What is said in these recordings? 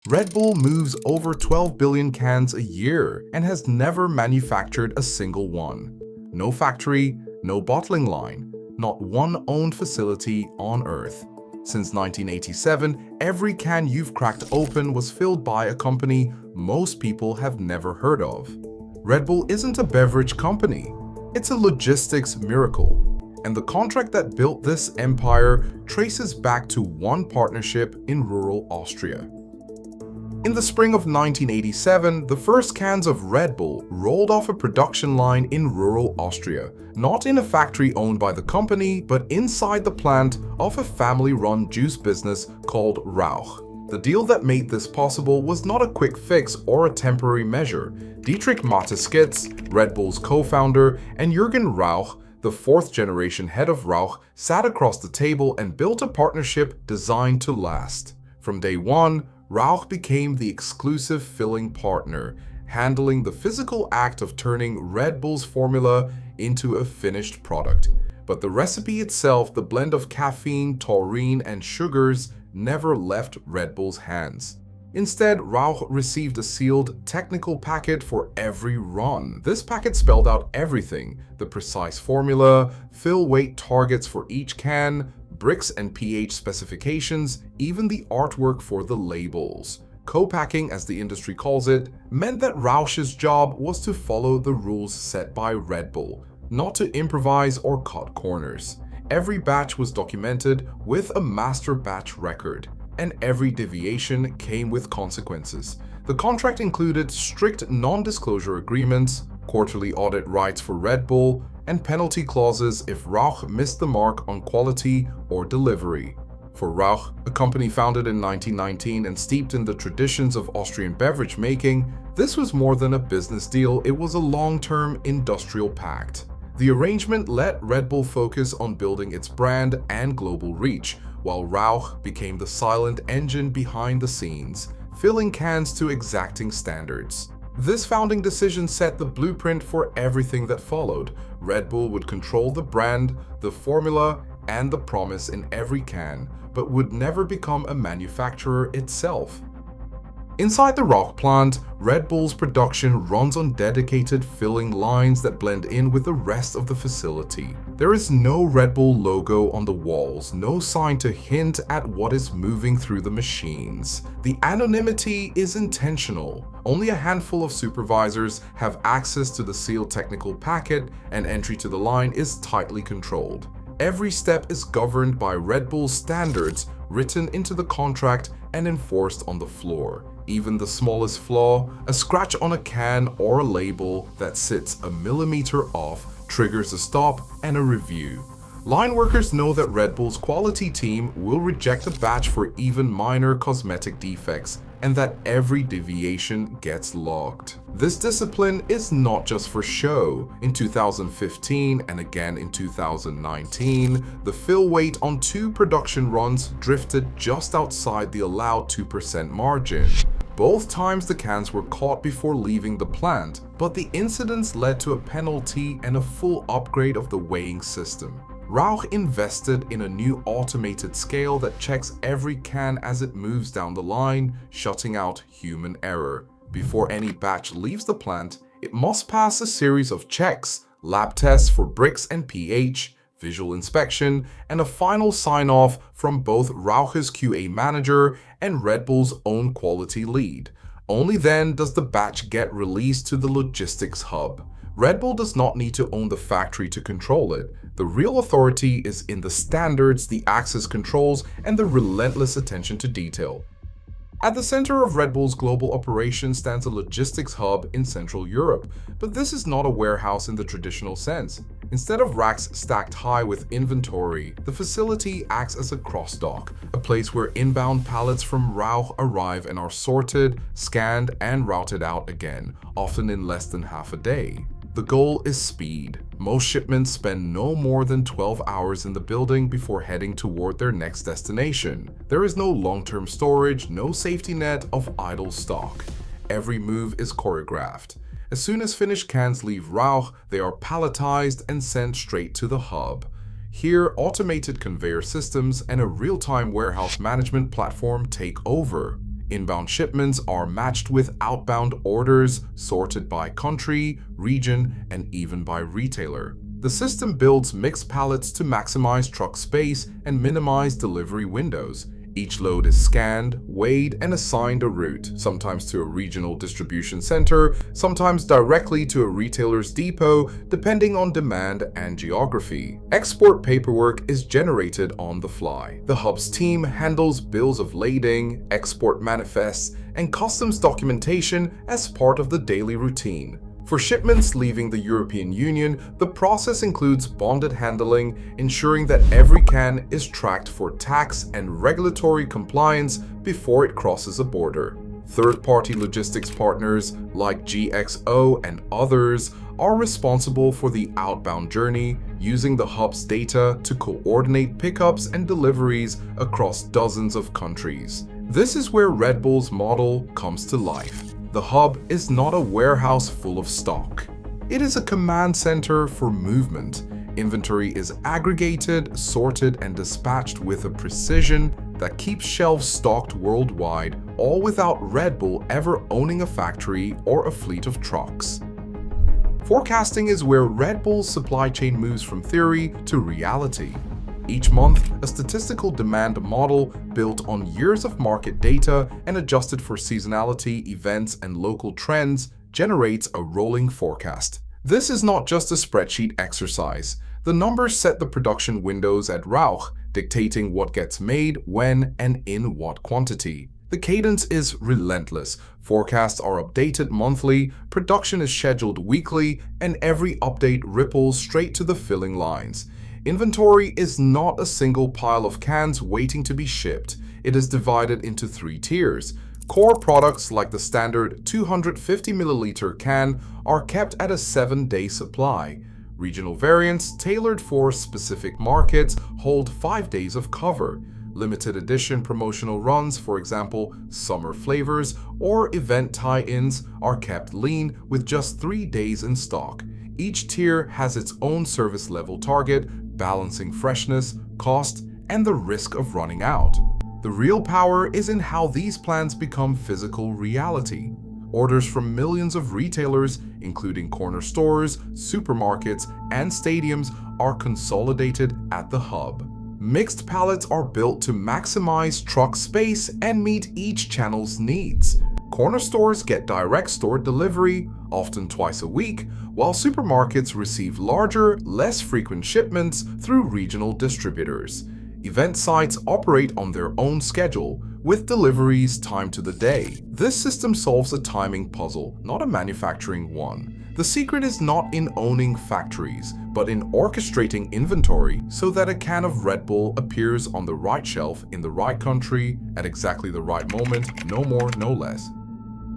Red Bull moves over 12 billion cans a year and has never manufactured a single one. No factory, no bottling line, not one owned facility on Earth. Since 1987, every can you've cracked open was filled by a company most people have never heard of. Red Bull isn't a beverage company. It's a logistics miracle. And the contract that built this empire traces back to one partnership in rural Austria. In the spring of 1987, the first cans of Red Bull rolled off a production line in rural Austria, not in a factory owned by the company, but inside the plant of a family-run juice business called Rauch. The deal that made this possible was not a quick fix or a temporary measure. Dietrich Mateschitz, Red Bull's co-founder, and Jürgen Rauch, the fourth-generation head of Rauch, sat across the table and built a partnership designed to last. From day one, Rauch became the exclusive filling partner, handling the physical act of turning Red Bull's formula into a finished product. But the recipe itself, the blend of caffeine, taurine, and sugars, never left Red Bull's hands. Instead, Rauch received a sealed technical packet for every run. This packet spelled out everything: the precise formula, fill weight targets for each can, bricks and pH specifications, even the artwork for the labels. Co-packing, as the industry calls it, meant that Rauch's job was to follow the rules set by Red Bull, not to improvise or cut corners. Every batch was documented with a master batch record, and every deviation came with consequences. The contract included strict non-disclosure agreements, quarterly audit rights for Red Bull, and penalty clauses if Rauch missed the mark on quality or delivery. For Rauch, a company founded in 1919 and steeped in the traditions of Austrian beverage making, this was more than a business deal, it was a long-term industrial pact. The arrangement let Red Bull focus on building its brand and global reach, while Rauch became the silent engine behind the scenes, filling cans to exacting standards. This founding decision set the blueprint for everything that followed. Red Bull would control the brand, the formula, and the promise in every can, but would never become a manufacturer itself. Inside the Rauch plant, Red Bull's production runs on dedicated filling lines that blend in with the rest of the facility. There is no Red Bull logo on the walls, no sign to hint at what is moving through the machines. The anonymity is intentional. Only a handful of supervisors have access to the sealed technical packet, and entry to the line is tightly controlled. Every step is governed by Red Bull's standards written into the contract and enforced on the floor. Even the smallest flaw, a scratch on a can or a label that sits a millimeter off, triggers a stop and a review. Line workers know that Red Bull's quality team will reject a batch for even minor cosmetic defects, and that every deviation gets logged. This discipline is not just for show. In 2015 and again in 2019, the fill weight on 2 production runs drifted just outside the allowed 2% margin. Both times the cans were caught before leaving the plant, but the incidents led to a penalty and a full upgrade of the weighing system. Rauch invested in a new automated scale that checks every can as it moves down the line, shutting out human error. Before any batch leaves the plant, it must pass a series of checks, lab tests for bricks and pH, visual inspection, and a final sign-off from both Rauch's QA manager and Red Bull's own quality lead. Only then does the batch get released to the logistics hub. Red Bull does not need to own the factory to control it. The real authority is in the standards, the access controls, and the relentless attention to detail. At the center of Red Bull's global operation stands a logistics hub in Central Europe, but this is not a warehouse in the traditional sense. Instead of racks stacked high with inventory, the facility acts as a cross-dock, a place where inbound pallets from Rauch arrive and are sorted, scanned, and routed out again, often in less than half a day. The goal is speed. Most shipments spend no more than 12 hours in the building before heading toward their next destination. There is no long-term storage, no safety net of idle stock. Every move is choreographed. As soon as finished cans leave Rauch, they are palletized and sent straight to the hub. Here, automated conveyor systems and a real-time warehouse management platform take over. Inbound shipments are matched with outbound orders, sorted by country, region, and even by retailer. The system builds mixed pallets to maximize truck space and minimize delivery windows. Each load is scanned, weighed, and assigned a route, sometimes to a regional distribution center, sometimes directly to a retailer's depot, depending on demand and geography. Export paperwork is generated on the fly. The hub's team handles bills of lading, export manifests, and customs documentation as part of the daily routine. For shipments leaving the European Union, the process includes bonded handling, ensuring that every can is tracked for tax and regulatory compliance before it crosses a border. Third-party logistics partners like GXO and others are responsible for the outbound journey, using the hub's data to coordinate pickups and deliveries across dozens of countries. This is where Red Bull's model comes to life. The hub is not a warehouse full of stock. It is a command center for movement. Inventory is aggregated, sorted, and dispatched with a precision that keeps shelves stocked worldwide, all without Red Bull ever owning a factory or a fleet of trucks. Forecasting is where Red Bull's supply chain moves from theory to reality. Each month, a statistical demand model built on years of market data and adjusted for seasonality, events, and local trends generates a rolling forecast. This is not just a spreadsheet exercise. The numbers set the production windows at Rauch, dictating what gets made, when, and in what quantity. The cadence is relentless. Forecasts are updated monthly, production is scheduled weekly, and every update ripples straight to the filling lines. Inventory is not a single pile of cans waiting to be shipped. It is divided into 3 tiers. Core products like the standard 250 milliliter can are kept at a 7-day supply. Regional variants tailored for specific markets hold 5 days of cover. Limited edition promotional runs, for example, summer flavors or event tie-ins, are kept lean with just 3 days in stock. Each tier has its own service level target, balancing freshness, cost, and the risk of running out. The real power is in how these plans become physical reality. Orders from millions of retailers, including corner stores, supermarkets, and stadiums, are consolidated at the hub. Mixed pallets are built to maximize truck space and meet each channel's needs. Corner stores get direct store delivery, often twice a week, while supermarkets receive larger, less frequent shipments through regional distributors. Event sites operate on their own schedule, with deliveries timed to the day. This system solves a timing puzzle, not a manufacturing one. The secret is not in owning factories, but in orchestrating inventory so that a can of Red Bull appears on the right shelf in the right country at exactly the right moment, no more, no less.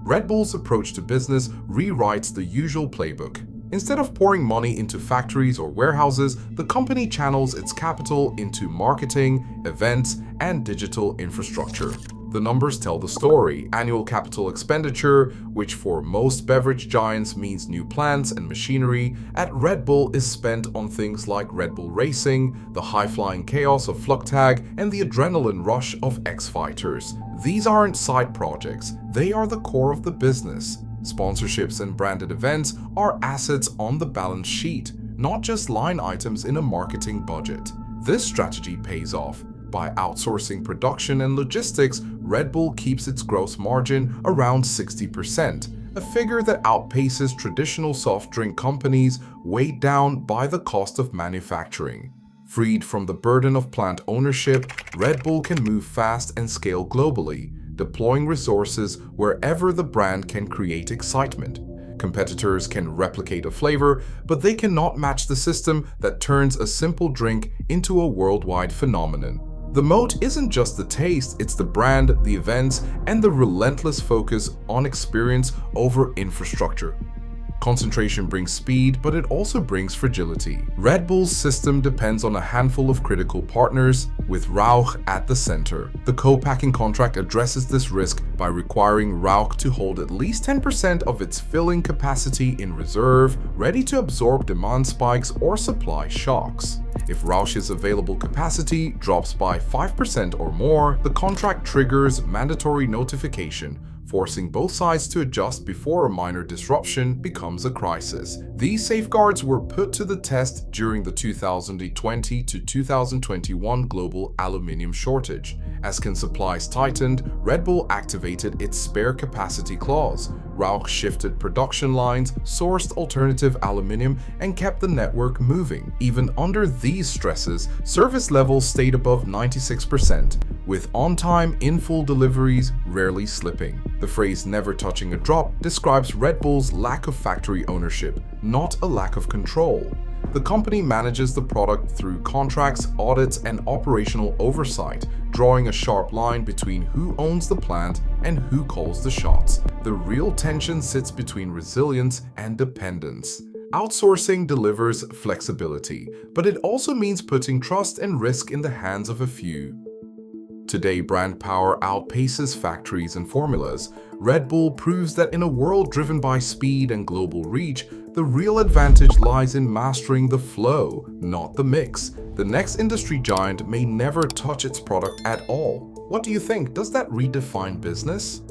Red Bull's approach to business rewrites the usual playbook. Instead of pouring money into factories or warehouses, the company channels its capital into marketing, events, and digital infrastructure. The numbers tell the story. Annual capital expenditure, which for most beverage giants means new plants and machinery, at Red Bull is spent on things like Red Bull Racing, the high-flying chaos of Flugtag, and the adrenaline rush of X-Fighters. These aren't side projects, they are the core of the business. Sponsorships and branded events are assets on the balance sheet, not just line items in a marketing budget. This strategy pays off. By outsourcing production and logistics, Red Bull keeps its gross margin around 60%, a figure that outpaces traditional soft drink companies, weighed down by the cost of manufacturing. Freed from the burden of plant ownership, Red Bull can move fast and scale globally, deploying resources wherever the brand can create excitement. Competitors can replicate a flavor, but they cannot match the system that turns a simple drink into a worldwide phenomenon. The moat isn't just the taste, it's the brand, the events, and the relentless focus on experience over infrastructure. Concentration brings speed, but it also brings fragility. Red Bull's system depends on a handful of critical partners, with Rauch at the center. The co-packing contract addresses this risk by requiring Rauch to hold at least 10% of its filling capacity in reserve, ready to absorb demand spikes or supply shocks. If Rausch's available capacity drops by 5% or more, the contract triggers mandatory notification, forcing both sides to adjust before a minor disruption becomes a crisis. These safeguards were put to the test during the 2020 to 2021 global aluminium shortage. As can supplies tightened, Red Bull activated its spare capacity clause. Rauch shifted production lines, sourced alternative aluminium, and kept the network moving. Even under these stresses, service levels stayed above 96%, with on-time, in-full deliveries rarely slipping. The phrase "never touching a drop" describes Red Bull's lack of factory ownership, not a lack of control. The company manages the product through contracts, audits, and operational oversight, drawing a sharp line between who owns the plant and who calls the shots. The real tension sits between resilience and dependence. Outsourcing delivers flexibility, but it also means putting trust and risk in the hands of a few. Today, brand power outpaces factories and formulas. Red Bull proves that in a world driven by speed and global reach, the real advantage lies in mastering the flow, not the mix. The next industry giant may never touch its product at all. What do you think? Does that redefine business?